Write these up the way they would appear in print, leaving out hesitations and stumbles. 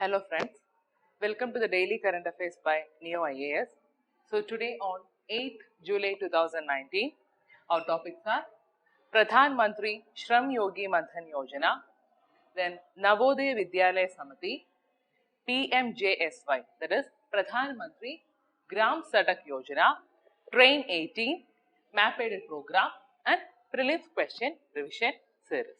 Hello friends, welcome to the Daily Current Affairs by Neo IAS. So today on 8th July 2019, our topics are Pradhan Mantri Shram Yogi Maandhan Yojana, then Navodaya Vidyalaya Samiti, PMJSY, that is Pradhan Mantri Gram Sadak Yojana, Train 18, Map Aided Program and Prelims Question Revision Series.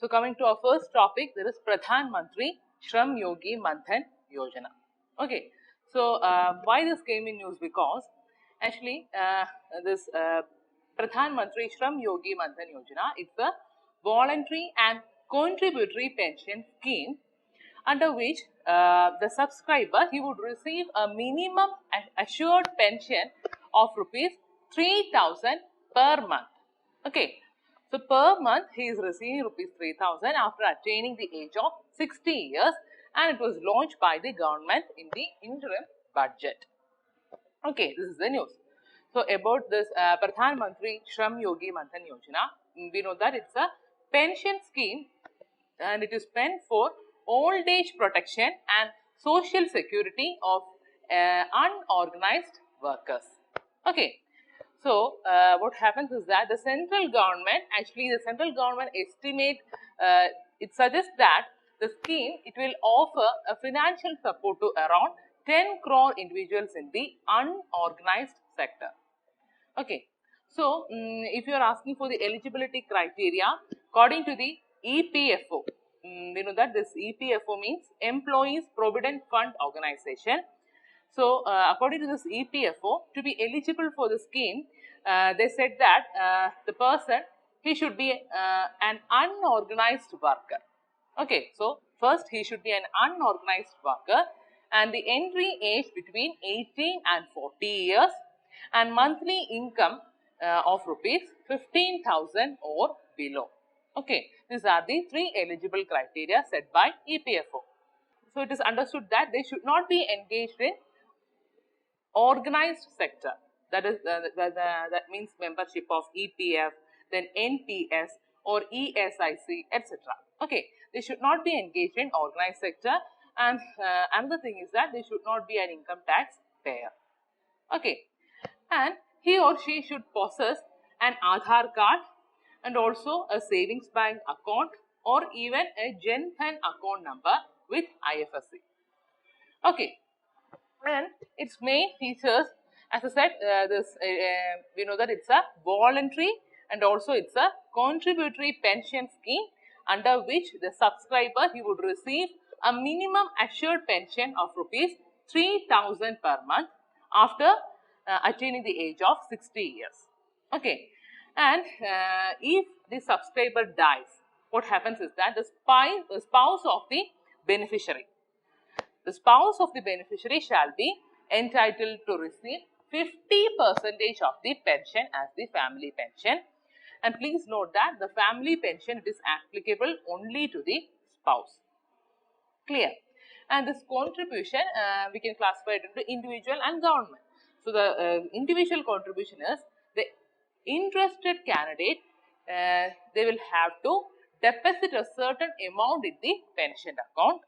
So coming to our first topic, there is Pradhan Mantri Shram Yogi Maandhan Yojana. Okay, so why this came in news? Because actually this Pradhan Mantri Shram Yogi Maandhan Yojana, it's a voluntary and contributory pension scheme under which the subscriber, he would receive a minimum assured pension of rupees 3,000 per month. Okay. So per month he is receiving rupees 3,000 after attaining the age of 60 years, and it was launched by the government in the interim budget. Okay, this is the news. So about this Pradhan Mantri Shram Yogi Maandhan Yojana, we know that it's a pension scheme and it is meant for old age protection and social security of unorganized workers. Okay. So, what happens is that the central government estimate, it suggests that the scheme, it will offer a financial support to around 10 crore individuals in the unorganized sector. Okay. So, if you are asking for the eligibility criteria, according to the EPFO, we know that this EPFO means Employees Provident Fund Organization. So, according to this EPFO, to be eligible for the scheme, they said that the person, he should be an unorganized worker. Okay, so first he should be an unorganized worker and the entry age between 18 and 40 years and monthly income of rupees 15,000 or below. Okay, these are the three eligible criteria set by EPFO. So, it is understood that they should not be engaged in organized sector, that is that means membership of EPF, then NPS or ESIC, etc. Okay, they should not be engaged in organized sector, and another thing is that they should not be an income tax payer. Okay, and he or she should possess an Aadhaar card and also a savings bank account or even a Jan Dhan account number with IFSC. Okay. And its main features, as I said, we know that it's a voluntary and also it's a contributory pension scheme under which the subscriber, he would receive a minimum assured pension of rupees 3,000 per month after attaining the age of 60 years. Okay, and if the subscriber dies, what happens is that the spouse of the beneficiary, the spouse of the beneficiary shall be entitled to receive 50% of the pension as the family pension. And please note that the family pension, it is applicable only to the spouse. Clear? And this contribution, we can classify it into individual and government. So, the individual contribution is the interested candidate, they will have to deposit a certain amount in the pension account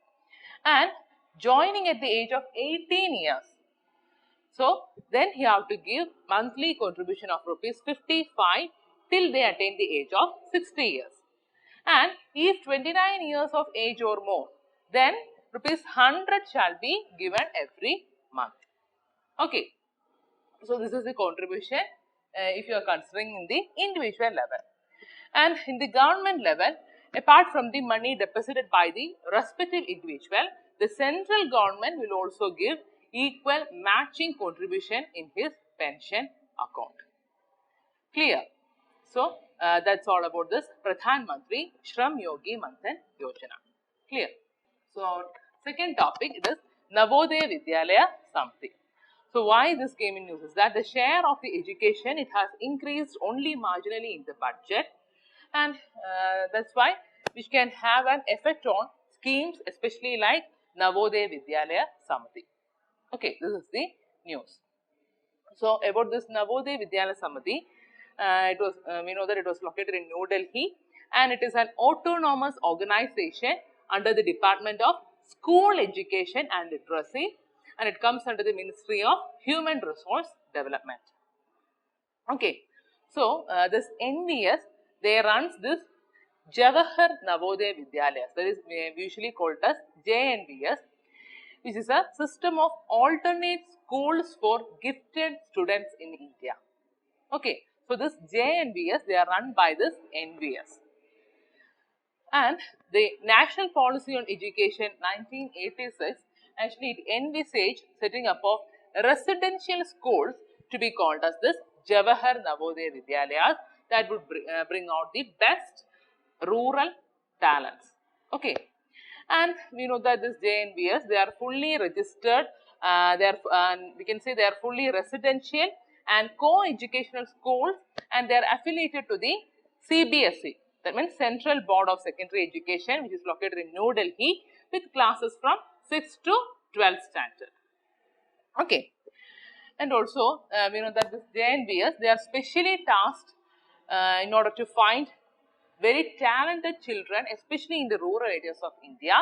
and joining at the age of 18 years. So, then he have to give monthly contribution of rupees 55 till they attain the age of 60 years. And if 29 years of age or more, then rupees 100 shall be given every month. Okay. So, this is the contribution if you are considering in the individual level. And in the government level, apart from the money deposited by the respective individual, the central government will also give equal matching contribution in his pension account. Clear? So, that's all about this Pradhan Mantri Shram Yogi Maandhan Yojana. Clear? So, second topic is Navodaya Vidyalaya Samiti. So, why this came in news is that the share of the education, it has increased only marginally in the budget, and that's why which can have an effect on schemes especially like Navodaya Vidyalaya Samiti. Okay, this is the news. So, about this Navodaya Vidyalaya Samiti, it was we know that it was located in New Delhi and it is an autonomous organization under the Department of School Education and Literacy, and it comes under the Ministry of Human Resource Development. Okay, so this NVS, they runs this Jawahar Navodaya Vidyalayas, that is usually called as JNVS, which is a system of alternate schools for gifted students in India. Okay, so this JNVS, they are run by this NVS. And the National Policy on Education 1986 actually it envisaged setting up of residential schools to be called as this Jawahar Navodaya Vidyalayas that would bring out the best rural talents. Okay, and we know that this JNVS, they are fully registered, we can say they are fully residential and co-educational schools, and they are affiliated to the CBSE, that means Central Board of Secondary Education, which is located in New Delhi, with classes from 6th to 12th standard. Okay, and also we know that this JNVS, they are specially tasked in order to find very talented children, especially in the rural areas of India,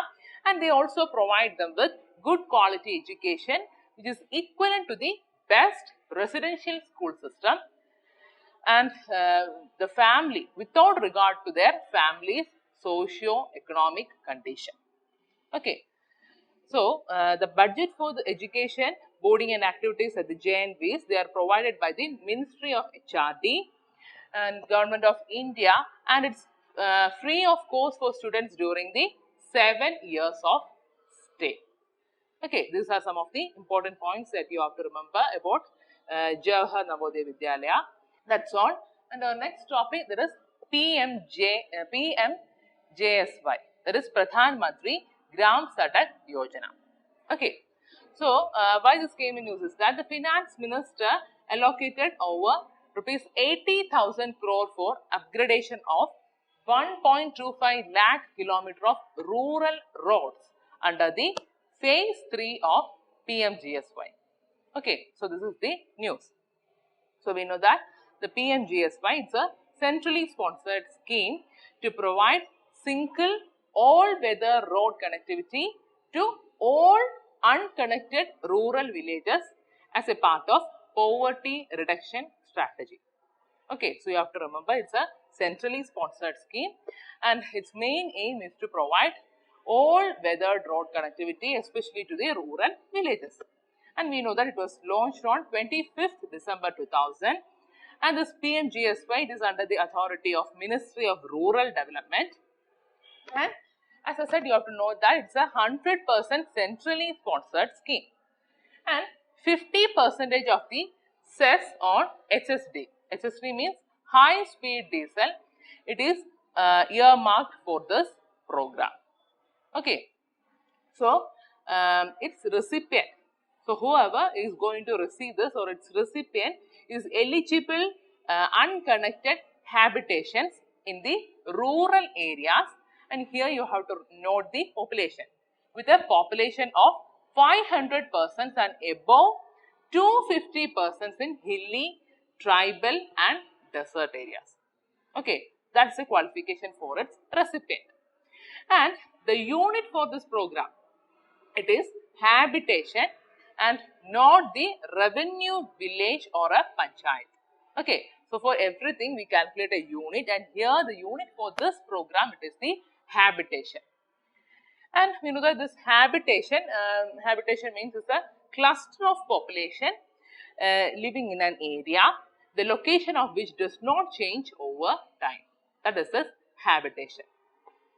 and they also provide them with good quality education, which is equivalent to the best residential school system, and the family, without regard to their family's socio-economic condition. Okay, so the budget for the education, boarding and activities at the JNVs, they are provided by the Ministry of HRD and Government of India, and it's free of cost for students during the 7 years of stay. Okay, these are some of the important points that you have to remember about Jawahar Navodaya Vidyalaya. That's all. And our next topic, that is PMJSY, that is Pradhan Mantri Gram Sadak Yojana. Okay, so why this came in use is that the finance minister allocated over rupees 80,000 crore for upgradation of 1.25 lakh kilometer of rural roads under the phase 3 of PMJSY. Okay, so this is the news. So we know that the PMJSY, it's a centrally sponsored scheme to provide single all-weather road connectivity to all unconnected rural villages as a part of poverty reduction strategy. Okay, so you have to remember it's a centrally sponsored scheme, and its main aim is to provide all-weather road connectivity, especially to the rural villages. And we know that it was launched on 25th December 2000, and this PMJSY, it is under the authority of Ministry of Rural Development. And as I said, you have to know that it's a 100% centrally sponsored scheme, and 50% of the cess on HSD. HSD means high speed diesel. It is earmarked for this program. Okay, so its recipient, so whoever is going to receive this or its recipient is eligible unconnected habitations in the rural areas, and here you have to note the population with a population of 500 persons and above 250 persons in hilly, tribal and desert areas. Okay, that's the qualification for its recipient. And the unit for this program, it is habitation and not the revenue village or a panchayat. Okay, so for everything we calculate a unit, and here the unit for this program, it is the habitation. And we know that this habitation, habitation means it's a cluster of population living in an area, the location of which does not change over time. That is this habitation.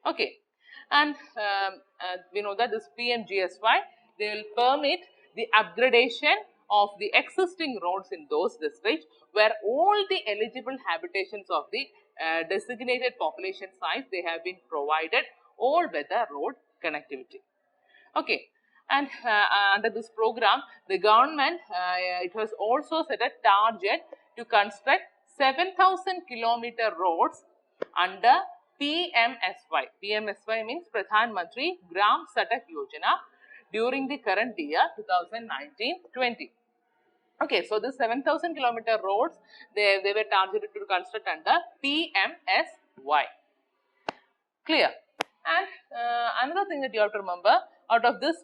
Okay, and we know that this PMJSY, they will permit the upgradation of the existing roads in those districts where all the eligible habitations of the designated population size, they have been provided all-weather road connectivity. Okay, and under this program, the government, it has also set a target to construct 7,000 kilometer roads under PMSY. PMSY means Pradhan Mantri Gram Sadak Yojana during the current year 2019-20. Okay, so the 7,000 kilometer roads, they were targeted to construct under PMSY. Clear? And another thing that you have to remember, out of this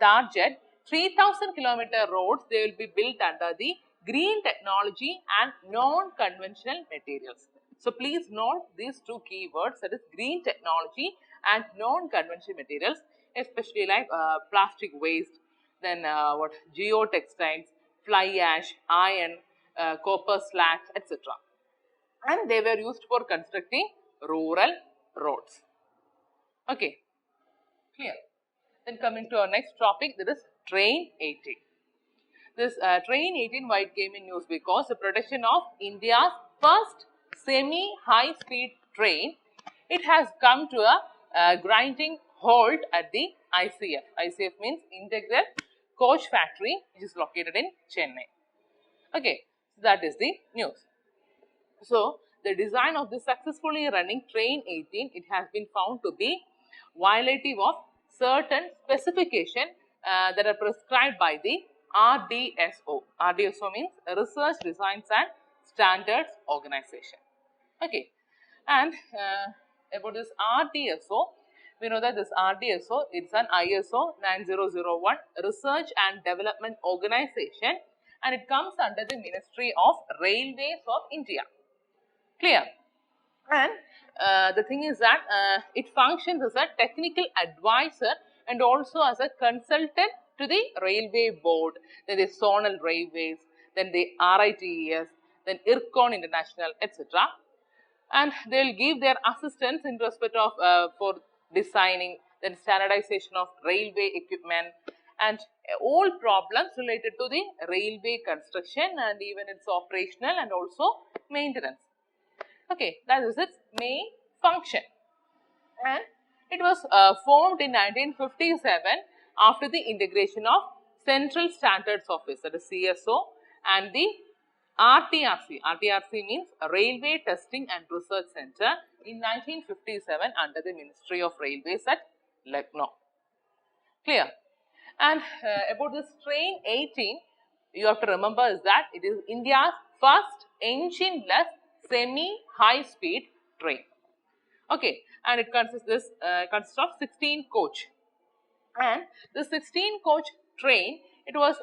target, 3,000 kilometer roads, they will be built under the green technology and non-conventional materials. So please note these two keywords, that is green technology and non-conventional materials, especially like plastic waste, then what geotextiles, fly ash, iron, copper slag, etc. And they were used for constructing rural roads. Okay, clear. Then coming to our next topic, that is Train 18. This Train 18, why it came in news? Because the production of India's first semi-high-speed train, it has come to a grinding halt at the ICF. ICF means Integral Coach Factory, which is located in Chennai. Okay, so that is the news. So, the design of the successfully running Train 18, it has been found to be violative of certain specifications that are prescribed by the RDSO. RDSO means Research, Designs and Standards Organization. Okay, and about this RDSO, we know that this RDSO, it's an ISO 9001 Research and Development Organization, and it comes under the Ministry of Railways of India. Clear? And the thing is that it functions as a technical advisor and also as a consultant to the railway board, then the zonal railways, then the RITES, then IRCON International, etc. And they will give their assistance in respect of for designing, then standardization of railway equipment and all problems related to the railway construction and even its operational and also maintenance. Okay, that is its main function. And it was formed in 1957 after the integration of Central Standards Office, that is CSO, and the RTRC. RTRC means Railway Testing and Research Center in 1957 under the Ministry of Railways at Lucknow. Clear? And about this Train 18, you have to remember is that it is India's first engine-less semi-high-speed train. Okay, and it consists of 16 coach. And the 16 coach train, it was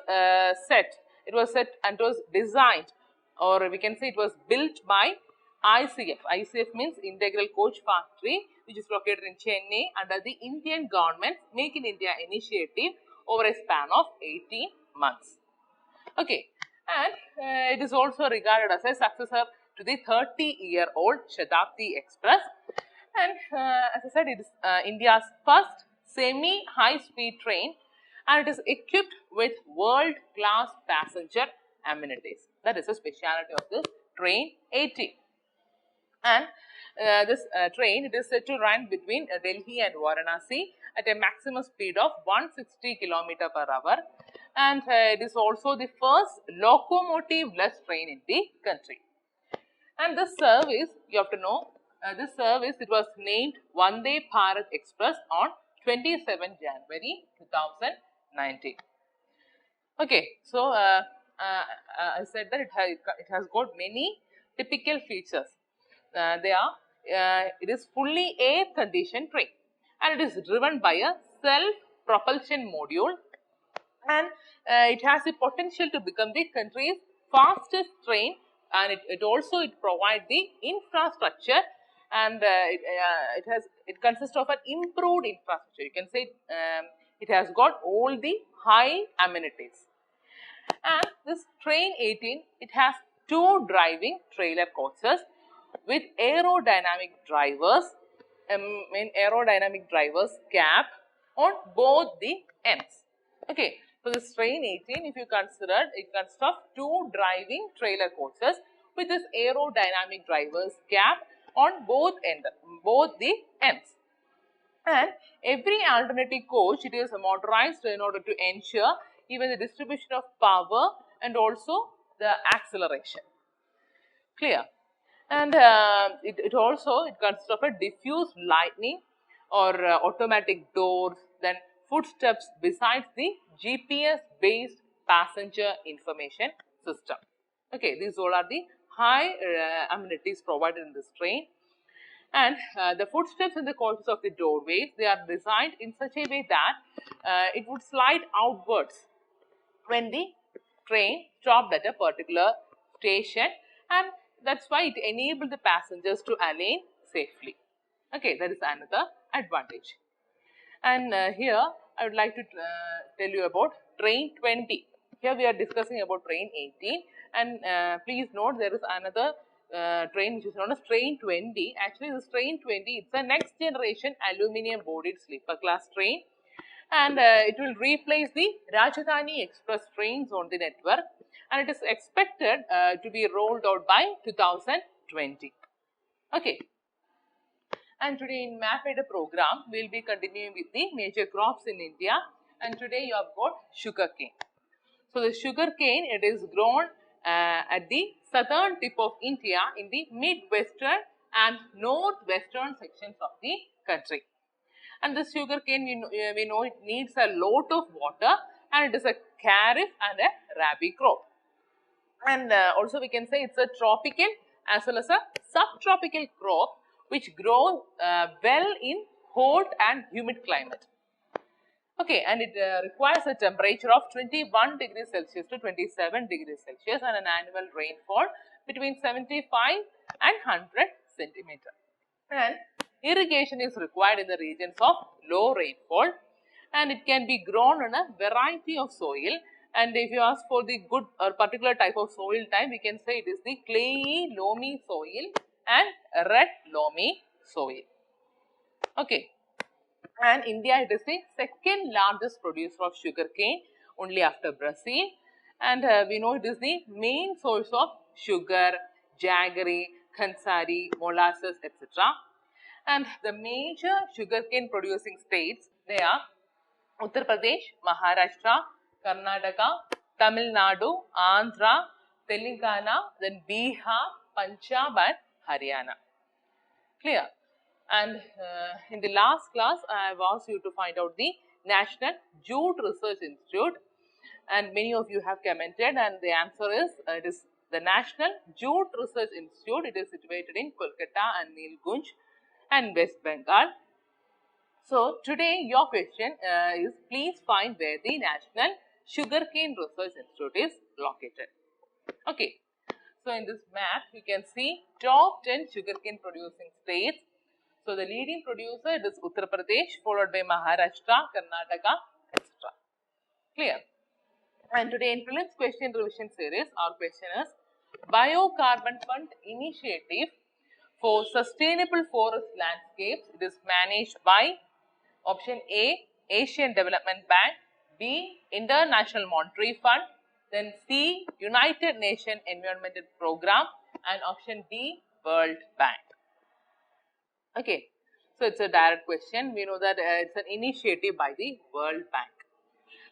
set and it was designed, or we can say it was built by ICF. ICF means Integral Coach Factory, which is located in Chennai under the Indian government's Make in India initiative over a span of 18 months. Okay, and it is also regarded as a successor to the 30-year-old Shatabdi Express. And as I said, it is India's first semi-high-speed train, and it is equipped with world-class passenger amenities. That is a speciality of this Train 18. And this train, it is set to run between Delhi and Varanasi at a maximum speed of 160 km per hour. And it is also the first locomotive-less train in the country. And this service, you have to know, this service, it was named Vande Bharat Express on 27 January 2019. Okay, so I said that it has got many typical features. It is fully air-conditioned train, and it is driven by a self-propulsion module, and it has the potential to become the country's fastest train, and it also provides the infrastructure, and it consists of an improved infrastructure. You can say it has got all the high amenities. And this Train 18, it has two driving trailer coaches with aerodynamic drivers, cap on both the ends. Okay, so this Train 18, if you consider, it consists of two driving trailer coaches with this aerodynamic drivers cap on both the ends. And every alternative coach, it is motorized in order to ensure even the distribution of power and also the acceleration. Clear? And it also consists of a diffuse lighting or automatic doors, then footsteps besides the GPS based passenger information system. Okay, these all are the high amenities provided in this train. And the footsteps in the courses of the doorways, they are designed in such a way that it would slide outwards when the train stopped at a particular station, and that's why it enabled the passengers to align safely. Okay, that is another advantage. And here I would like to tell you about train 20. Here we are discussing about train 18, and please note there is another train which is known as train 20. Actually, this train 20, it's a next generation aluminium bodied sleeper class train, and it will replace the Rajdhani Express trains on the network, and it is expected to be rolled out by 2020. Okay. And today in Map Header program, we will be continuing with the major crops in India, and today you have got sugarcane. So the sugarcane, it is grown at the southern tip of India in the mid-western and northwestern sections of the country. And this sugarcane, we know it needs a lot of water, and it is a kharif and a rabi crop. And also we can say it's a tropical as well as a subtropical crop which grows well in hot and humid climate. Okay, and it requires a temperature of 21 degrees Celsius to 27 degrees Celsius and an annual rainfall between 75 and 100 centimeter. And irrigation is required in the regions of low rainfall, and it can be grown on a variety of soil. And if you ask for the good or particular type of soil type, we can say it is the clayey loamy soil and red loamy soil. Okay. And India, it is the second largest producer of sugarcane only after Brazil, and we know it is the main source of sugar, jaggery, khansari, molasses, etc. And the major sugarcane producing states, they are Uttar Pradesh, Maharashtra, Karnataka, Tamil Nadu, Andhra, Telangana, then Bihar, Punjab and Haryana. Clear? And in the last class, I have asked you to find out the National Jute Research Institute, and many of you have commented, and the answer is it is the National Jute Research Institute. It is situated in Kolkata and Nilgunj and West Bengal. So today your question is, please find where the National Sugarcane Research Institute is located. Okay. So in this map, you can see top 10 sugarcane producing states. So the leading producer is Uttar Pradesh, followed by Maharashtra, Karnataka, etc. Clear? And today in Prelims question revision series, our question is Biocarbon Fund Initiative for Sustainable Forest Landscapes. It is managed by option A, Asian Development Bank, B, International Monetary Fund, then C, United Nations Environmental Program, and option D, World Bank. Okay, so it's a direct question. We know that it's an initiative by the World Bank.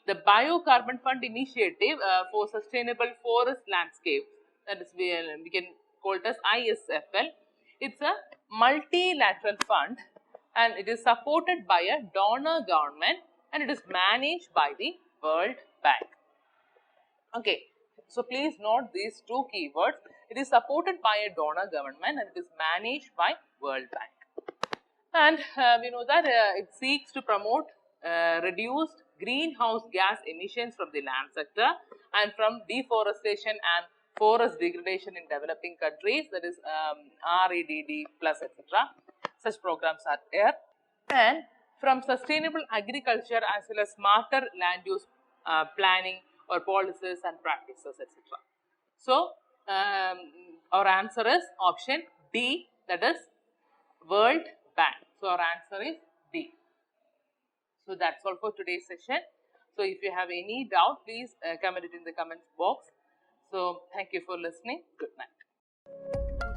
The Biocarbon Fund Initiative for Sustainable Forest Landscapes, that is we can call it as ISFL. It's a multilateral fund, and it is supported by a donor government, and it is managed by the World Bank. Okay, so please note these two keywords. It is supported by a donor government and it is managed by World Bank. And we know that it seeks to promote reduced greenhouse gas emissions from the land sector and from deforestation and forest degradation in developing countries, that is REDD plus etc. Such programs are there. And from sustainable agriculture as well as smarter land use planning or policies and practices, etc. So our answer is option D, that is World Bank. So our answer is D. So that's all for today's session. So if you have any doubt, please comment it in the comments box. So thank you for listening. Good night.